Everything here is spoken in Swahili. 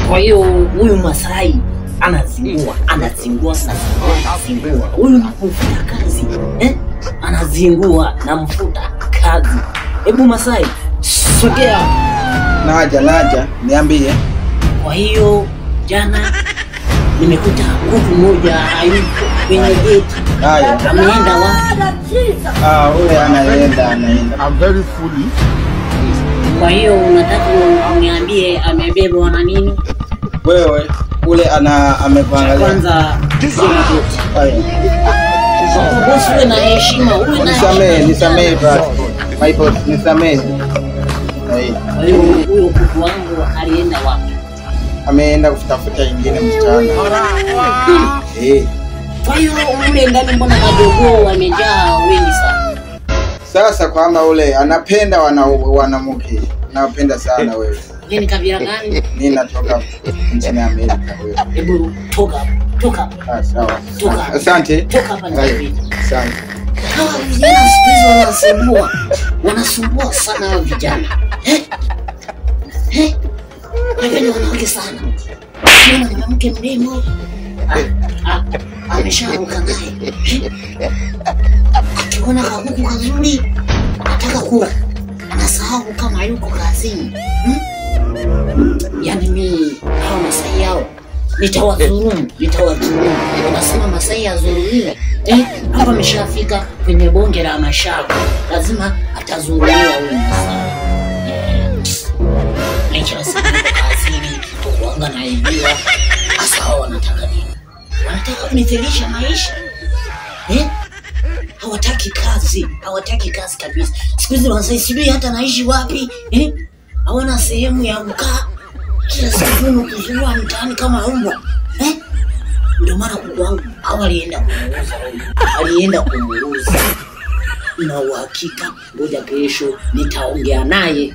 Kwa hiyo huyu Masai anazingua. Huyu mfuta kazi. Anazingua na mfuta kazi. Hebu Masai, sogea. Naja, niambie. Kwa hiyo jana nimekuta kuku moja hayupo kwenye geti. Haya. Ameenda wapi? Ule anaenda. I'm very fully. Kwa hiyo unataka uniambie amebebwa na nini? Wewe ule amepangalia. Kwanza Haya. boss, wewe na heshima, Nisamee basi. My boss, nisamee. Kwa hiyo huyo kuku wangu alienda wapi? Ameenda kutafuta ingine msichana. Kwa hiyo ule ndani mbona madogo wamejaa wengi sana? Sasa kwamba ule anapenda wanamke. Napenda sana wewe. Wewe ni kabila gani? Mimi natoka nchini Amerika wewe. Hebu toka. Sawa. Toka. Asante. Toka hapa na Asante. hawa vijana siku hizi wanasumbua sana hawa vijana. Napenda wanawake sana. Siona mwanamke mrembo. Amesharuka naye. Akiona kakuku kazuri, anataka kula. Anasahau kama yuko kazini. Yaani mimi hawa Masai yao nitawadhulumu. Wanasema Masai yazulumiwe. Hapa ameshafika kwenye bonge la mashaka. Lazima atazulumiwa huyu Masai. Nicha sana kazini, kuanga na ibiwa. Asa hao wanataka nini? Wanataka kunifelisha maisha. Hawataki kazi kabisa. Siku hizi Masai sijui hata naishi wapi. Hawana sehemu ya kukaa. Kila siku kuzurura mtaani kama mbwa. Ndio maana kuku wangu alienda kumuuza. Na uhakika ngoja kesho nitaongea naye